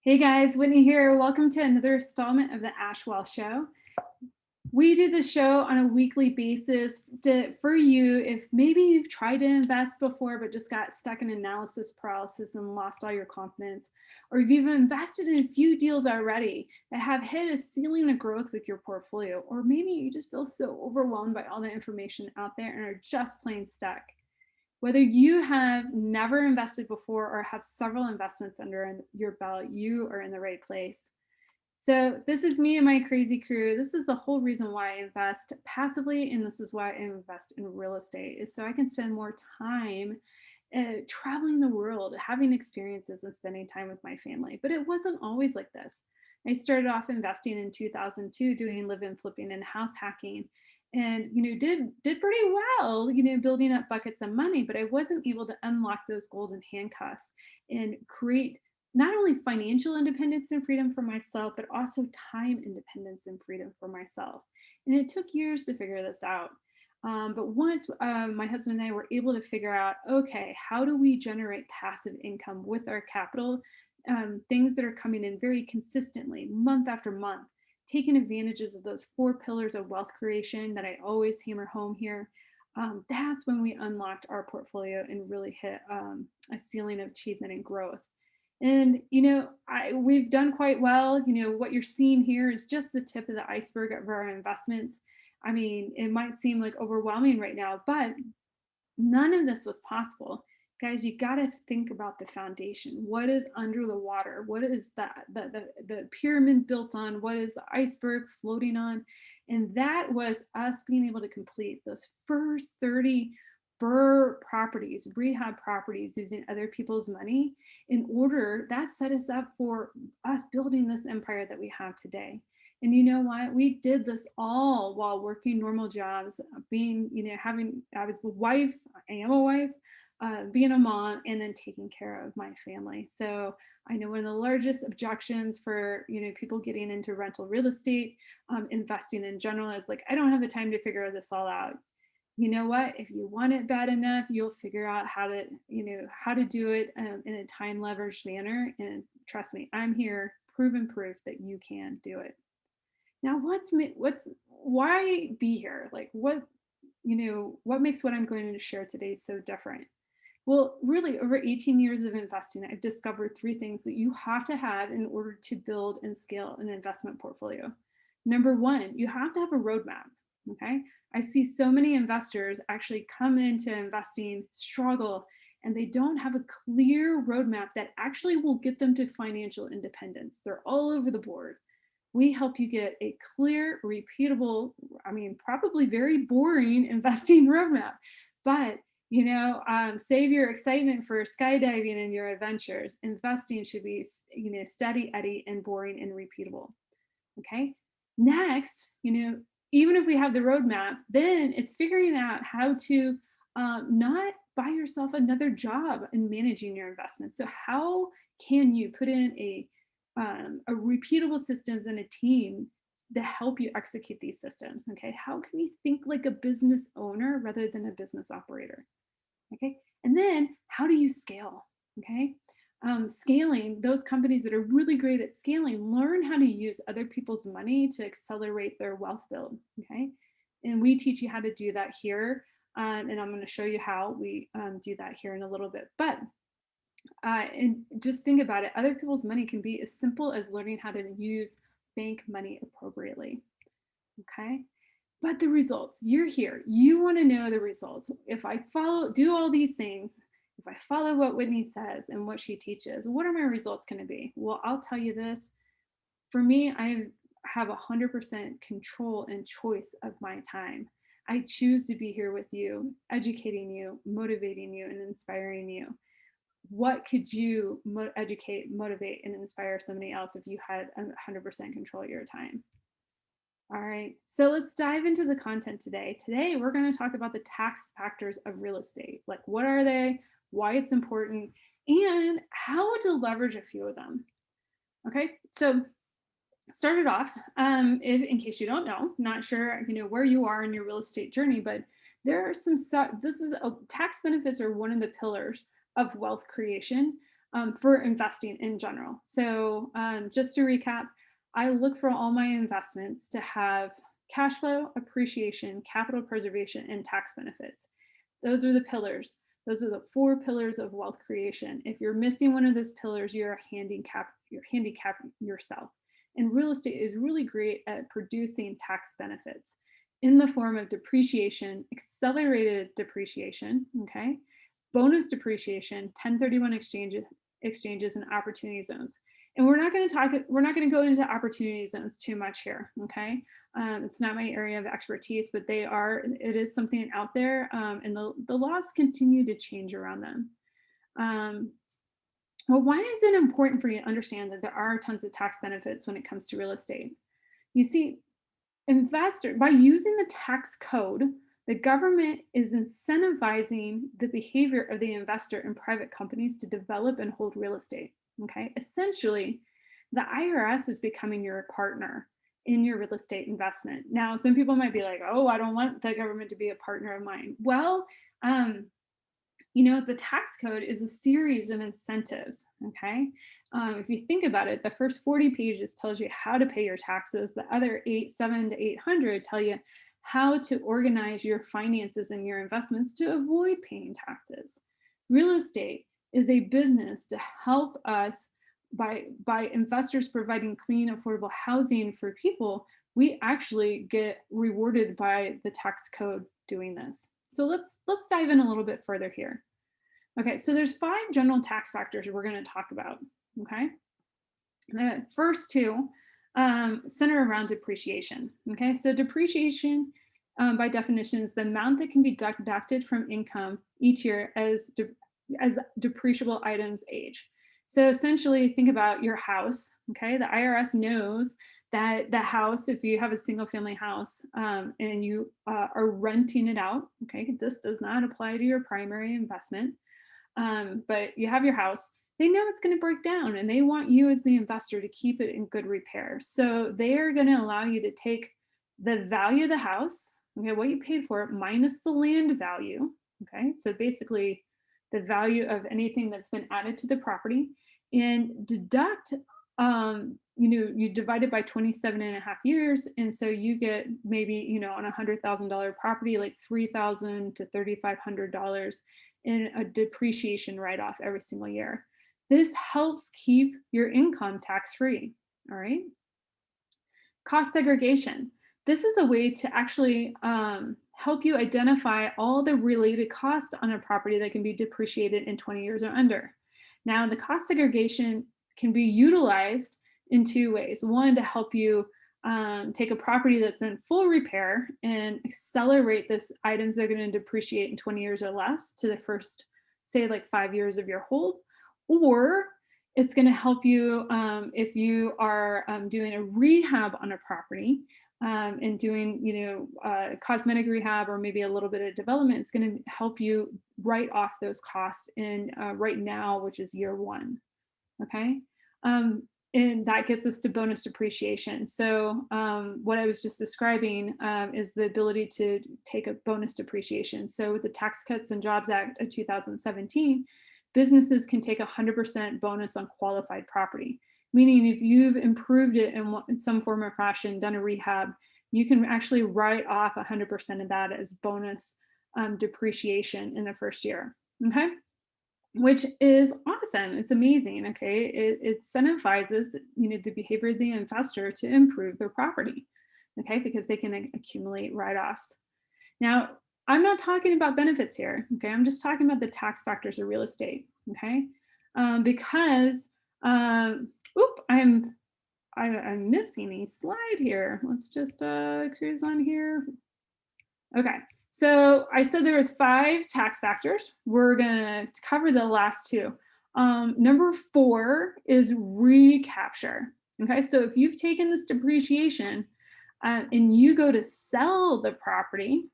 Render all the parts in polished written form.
Hey guys, Whitney here. Welcome to another installment of the Ashwell Show. We do this show on a weekly basis for you if maybe you've tried to invest before but just got stuck in analysis paralysis and lost all your confidence, or if you've invested in a few deals already that have hit a ceiling of growth with your portfolio, or maybe you just feel so overwhelmed by all the information out there and are just plain stuck. Whether you have never invested before or have several investments under your belt, you are in the right place. So, this is me and my crazy crew. This is the whole reason why I invest passively, and this is why I invest in real estate, is so I can spend more time traveling the world, having experiences, and spending time with my family. But it wasn't always like this. I started off investing in 2002, doing live-in flipping and house hacking, and did pretty well, building up buckets of money. But I wasn't able to unlock those golden handcuffs and create not only financial independence and freedom for myself, but also time independence and freedom for myself. And it took years to figure this out. But once my husband and I were able to figure out, okay, how do we generate passive income with our capital? Things that are coming in very consistently, month after month, taking advantages of those four pillars of wealth creation that I always hammer home here. That's when we unlocked our portfolio and really hit a ceiling of achievement and growth. And we've done quite well. What you're seeing here is just the tip of the iceberg of our investments. I mean, it might seem like overwhelming right now, but none of this was possible. Guys, you got to think about the foundation. What is under the water? What is the pyramid built on? What is the iceberg floating on? And that was us being able to complete those first 30 BRRRR properties, rehab properties, using other people's money in order that set us up for us building this empire that we have today. And you know what? We did this all while working normal jobs, being, I was a wife, I am a wife, being a mom, and then taking care of my family. So I know one of the largest objections for, people getting into rental real estate, investing in general, is like, I don't have the time to figure this all out. You know what? If you want it bad enough, you'll figure out how to do it in a time leveraged manner. And trust me, I'm here, proven proof that you can do it. Now, why be here? Like, what makes what I'm going to share today so different? Well, really, over 18 years of investing, I've discovered three things that you have to have in order to build and scale an investment portfolio. Number one, you have to have a roadmap. Okay. I see so many investors actually come into investing, struggle, and they don't have a clear roadmap that actually will get them to financial independence. They're all over the board. We help you get a clear, repeatable, I mean, probably very boring investing roadmap, but save your excitement for skydiving and your adventures. Investing should be, steady Eddie and boring and repeatable. Okay. Next, even if we have the roadmap, then it's figuring out how to not buy yourself another job in managing your investments. So how can you put in a repeatable systems and a team to help you execute these systems? Okay, how can you think like a business owner rather than a business operator? Okay, and then how do you scale? Okay, scaling, those companies that are really great at scaling learn how to use other people's money to accelerate their wealth build. Okay, and we teach you how to do that here, and I'm going to show you how we do that here in a little bit. But and just think about it, other people's money can be as simple as learning how to use bank money appropriately. Okay, but the results, you're here, you want to know the results. If I do all these things, if I follow what Whitney says and what she teaches, what are my results going to be? Well, I'll tell you this. For me, I have 100% control and choice of my time. I choose to be here with you, educating you, motivating you, and inspiring you. What could you educate, motivate, and inspire somebody else if you had 100% control of your time? All right, so let's dive into the content today. Today, we're going to talk about the tax factors of real estate. Like, what are they, why it's important, and how to leverage a few of them. Okay, so started off, if in case you don't know, not sure, where you are in your real estate journey, but there are tax benefits are one of the pillars of wealth creation. for investing in general. So just to recap, I look for all my investments to have cash flow, appreciation, capital preservation, and tax benefits. Those are the pillars. Those are the 4 pillars of wealth creation. If you're missing one of those pillars, you're handicapping yourself. And real estate is really great at producing tax benefits in the form of depreciation, accelerated depreciation, okay? Bonus depreciation, 1031 exchanges, and opportunity zones. And we're not going to go into opportunity zones too much here, okay? It's not my area of expertise, but it is something out there, and the laws continue to change around them. Well, why is it important for you to understand that there are tons of tax benefits when it comes to real estate? You see, by using the tax code, the government is incentivizing the behavior of the investor in private companies to develop and hold real estate. Okay, essentially, the IRS is becoming your partner in your real estate investment. Now, some people might be like, "Oh, I don't want the government to be a partner of mine." Well, the tax code is a series of incentives. Okay, if you think about it, the first 40 pages tells you how to pay your taxes. The other 7 to 800 tell you how to organize your finances and your investments to avoid paying taxes. Real estate is a business to help us by investors providing clean, affordable housing for people. We actually get rewarded by the tax code doing this. So let's dive in a little bit further here. Okay, so there's 5 general tax factors we're going to talk about. Okay, the first 2 center around depreciation. Okay, so depreciation, by definition, is the amount that can be deducted from income each year as depreciable items age. So essentially, think about your house. Okay, the IRS knows that the house, if you have a single family house and you are renting it out, okay, this does not apply to your primary investment, but you have your house, they know it's going to break down and they want you as the investor to keep it in good repair. So they are going to allow you to take the value of the house, okay, what you paid for it, minus the land value. Okay, so basically the value of anything that's been added to the property, and deduct, you divide it by 27.5 years. And so you get maybe, on a $100,000 property, like $3,000 to $3,500 in a depreciation write-off every single year. This helps keep your income tax-free. All right. Cost segregation. This is a way to actually help you identify all the related costs on a property that can be depreciated in 20 years or under. Now, the cost segregation can be utilized in 2 ways. One, to help you take a property that's in full repair and accelerate this items that are going to depreciate in 20 years or less to the first, say, like 5 years of your hold. Or it's going to help you if you are doing a rehab on a property and doing, cosmetic rehab or maybe a little bit of development. It's going to help you write off those costs in right now, which is year 1. Okay. And that gets us to bonus depreciation. So what I was just describing is the ability to take a bonus depreciation. So with the Tax Cuts and Jobs Act of 2017, businesses can take 100% bonus on qualified property, meaning if you've improved it in some form or fashion, done a rehab, you can actually write off 100% of that as bonus depreciation in the first year. Okay. Which is awesome. It's amazing. Okay, it incentivizes the behavior of the investor to improve their property. Okay, because they can accumulate write-offs. Now, I'm not talking about benefits here. Okay, I'm just talking about the tax factors of real estate. Okay, because I'm missing a slide here. Let's just cruise on here. Okay, so I said there was 5 tax factors. We're gonna cover the last 2. Number 4 is recapture. Okay, so if you've taken this depreciation and you go to sell the property,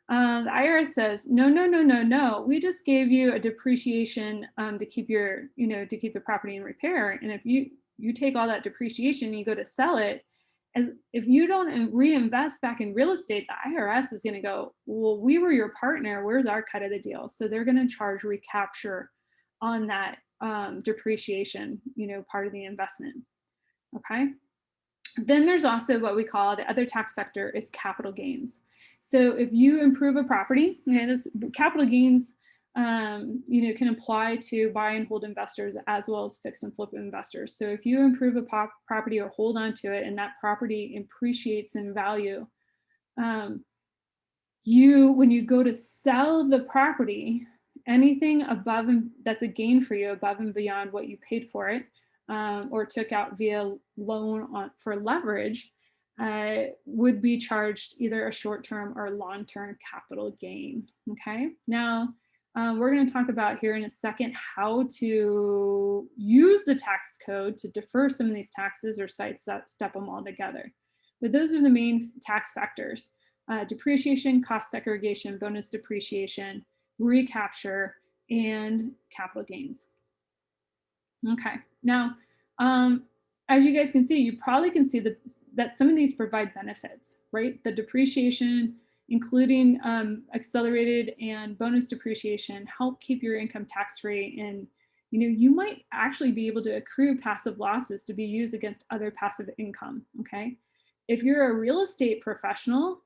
the IRS says, no, no, no, no, no. We just gave you a depreciation to keep the property in repair. And if you take all that depreciation and you go to sell it, and if you don't reinvest back in real estate, the IRS is going to go, well, we were your partner. Where's our cut of the deal? So they're going to charge recapture on that depreciation, part of the investment. Okay. Then there's also what we call the other tax factor is capital gains. So if you improve a property, this capital gains, can apply to buy and hold investors as well as fix and flip investors. So if you improve a property or hold on to it and that property appreciates in value, when you go to sell the property, anything above and that's a gain for you above and beyond what you paid for it, or took out via loan for leverage, would be charged either a short-term or long-term capital gain. Okay, now we're going to talk about here in a second how to use the tax code to defer some of these taxes or sidestep them all together. But those are the main tax factors: depreciation, cost segregation, bonus depreciation, recapture, and capital gains. Okay, now, as you guys can see, you probably can see that some of these provide benefits, right? The depreciation, including accelerated and bonus depreciation, help keep your income tax-free, and you might actually be able to accrue passive losses to be used against other passive income, okay? If you're a real estate professional,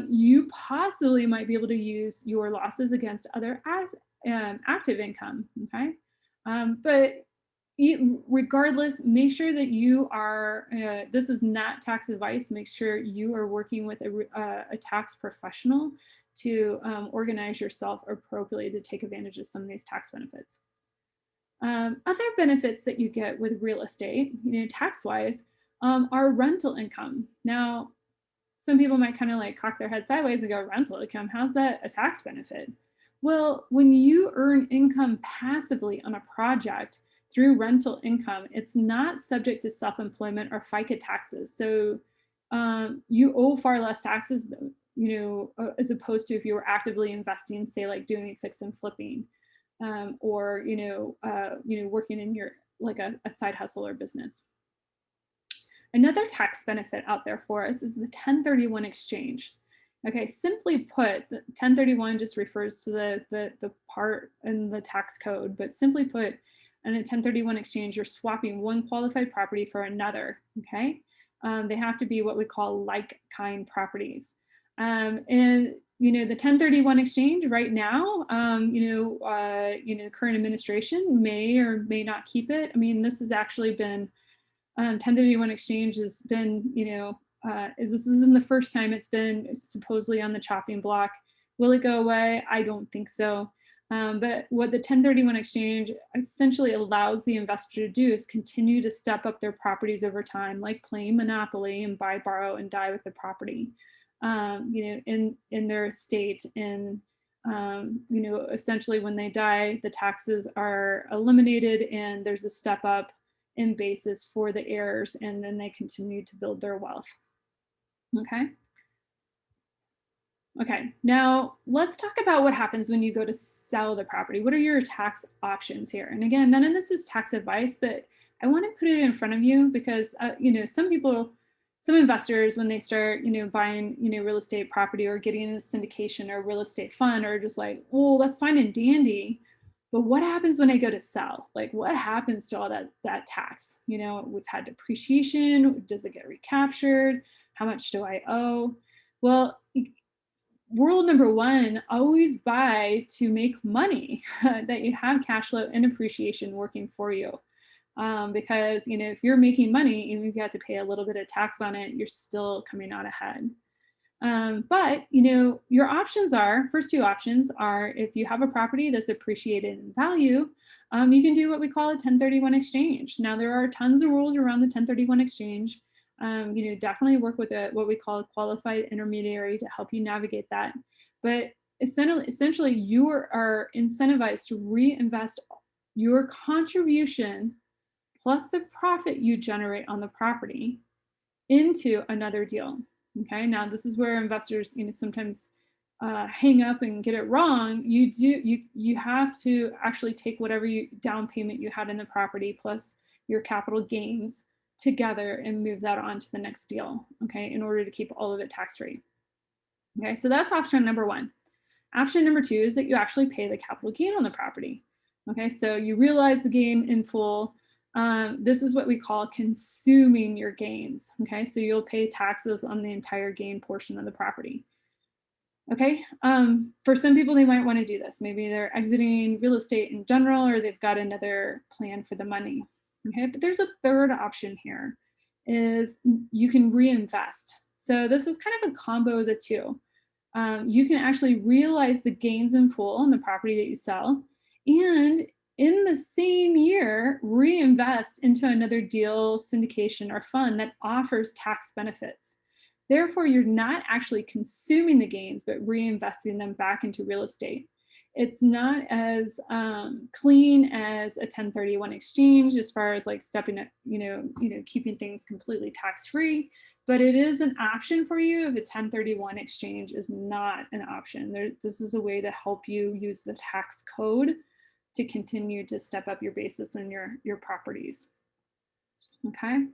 you possibly might be able to use your losses against other active income, okay? But regardless, make sure that you are, this is not tax advice, make sure you are working with a tax professional to organize yourself appropriately to take advantage of some of these tax benefits. Other benefits that you get with real estate, tax-wise, are rental income. Now, some people might kind of like cock their head sideways and go, rental income, how's that a tax benefit? Well, when you earn income passively on a project through rental income, it's not subject to self-employment or FICA taxes. So you owe far less taxes, as opposed to if you were actively investing, say like doing fix and flipping, or working in your like a side hustle or business. Another tax benefit out there for us is the 1031 exchange. Okay, simply put, the 1031 just refers to the part in the tax code, but simply put, in a 1031 exchange, you're swapping one qualified property for another, okay? They have to be what we call like-kind properties. And the 1031 exchange right now, the current administration may or may not keep it. I mean, this has actually been 1031 exchange has been, this isn't the first time it's been supposedly on the chopping block. Will it go away? I don't think so. But what the 1031 exchange essentially allows the investor to do is continue to step up their properties over time, like playing Monopoly and buy, borrow, and die with the property, in their estate. And, essentially when they die, the taxes are eliminated and there's a step up in basis for the heirs, and then they continue to build their wealth. Okay. Okay, now let's talk about what happens when you go to sell the property. What are your tax options here? And again, none of this is tax advice, but I want to put it in front of you because, some investors, when they start, buying, real estate property or getting in a syndication or real estate fund, are just like, well, that's fine and dandy, but what happens when I go to sell? Like, what happens to all that tax? We've had depreciation. Does it get recaptured? How much do I owe? Well, rule number one, always buy to make money, that you have cash flow and appreciation working for you. Because, if you're making money and you've got to pay a little bit of tax on it, you're still coming out ahead. But, your options are, first two options are, if you have a property that's appreciated in value, you can do what we call a 1031 exchange. Now, there are tons of rules around the 1031 exchange. Definitely work with what we call a qualified intermediary to help you navigate that. But essentially, you are incentivized to reinvest your contribution plus the profit you generate on the property into another deal. Okay, now this is where investors, sometimes hang up and get it wrong. You have to actually take whatever down payment you had in the property plus your capital gains together and move that on to the next deal, okay, in order to keep all of it tax-free. Okay, so that's option number one. Option number two is that you actually pay the capital gain on the property. Okay, so you realize the gain in full. This is what we call consuming your gains. Okay, so you'll pay taxes on the entire gain portion of the property. Okay, for some people, they might want to do this. Maybe they're exiting real estate in general, or they've got another plan for the money. Okay, but there's a third option here, is you can reinvest. So this is kind of a combo of the two. You can actually realize the gains in full on the property that you sell, and in the same year, reinvest into another deal, syndication, or fund that offers tax benefits. Therefore, you're not actually consuming the gains, but reinvesting them back into real estate. It's not as clean as a 1031 exchange as far as like stepping up, keeping things completely tax free, but it is an option for you if a 1031 exchange is not an option. This is a way to help you use the tax code to continue to step up your basis in your properties. Okay.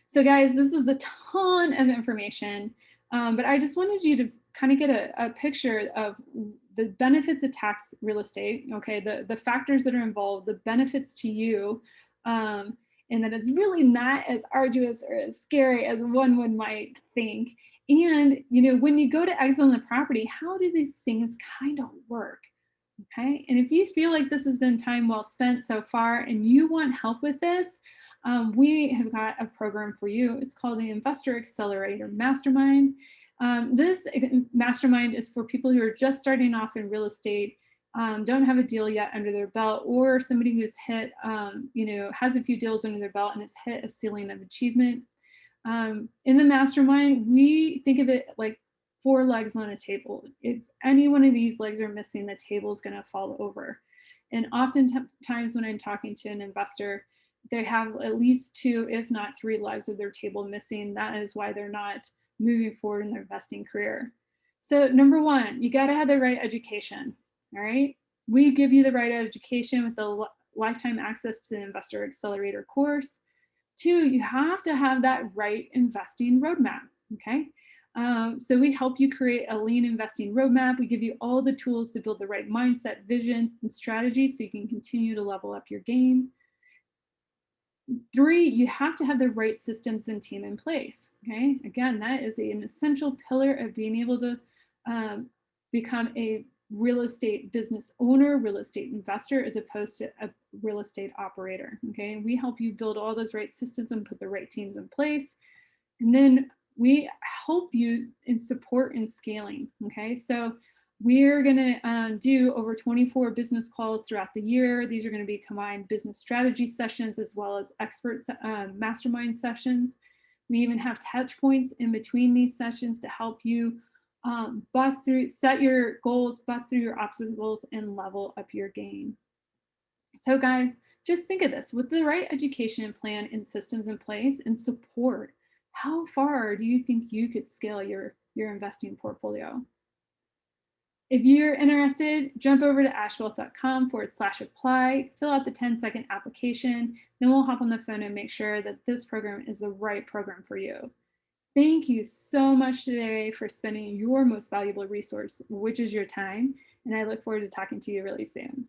So guys, this is a ton of information, but I just wanted you to kind of get a picture of the benefits of tax real estate, okay, the factors that are involved, the benefits to you, and that it's really not as arduous or as scary as one might think. And, when you go to exit on the property, how do these things kind of work? Okay, and if you feel like this has been time well spent so far and you want help with this, we have got a program for you. It's called the Investor Accelerator Mastermind. This mastermind is for people who are just starting off in real estate, don't have a deal yet under their belt, or somebody who's hit, has a few deals under their belt and has hit a ceiling of achievement. In the mastermind, we think of it like 4 legs on a table. If any one of these legs are missing, the table is going to fall over. And oftentimes when I'm talking to an investor, they have at least 2, if not 3 legs of their table missing. That is why they're not moving forward in their investing career. So number 1, you got to have the right education. All right. We give you the right education with the lifetime access to the Investor Accelerator course. 2, you have to have that right investing roadmap. Okay. So we help you create a lean investing roadmap. We give you all the tools to build the right mindset, vision, and strategy so you can continue to level up your game. 3, you have to have the right systems and team in place. Okay, again, that is an essential pillar of being able to become a real estate business owner, real estate investor, as opposed to a real estate operator. Okay, and we help you build all those right systems and put the right teams in place. And then we help you in support and scaling. Okay, so we're going to do over 24 business calls throughout the year. These are going to be combined business strategy sessions as well as expert mastermind sessions. We even have touch points in between these sessions to help you bust through, set your goals, bust through your obstacles, and level up your game. So guys, just think of this. With the right education plan and systems in place and support, how far do you think you could scale your investing portfolio? If you're interested, jump over to ashwealth.com/apply, fill out the 10-second application, then we'll hop on the phone and make sure that this program is the right program for you. Thank you so much today for spending your most valuable resource, which is your time, and I look forward to talking to you really soon.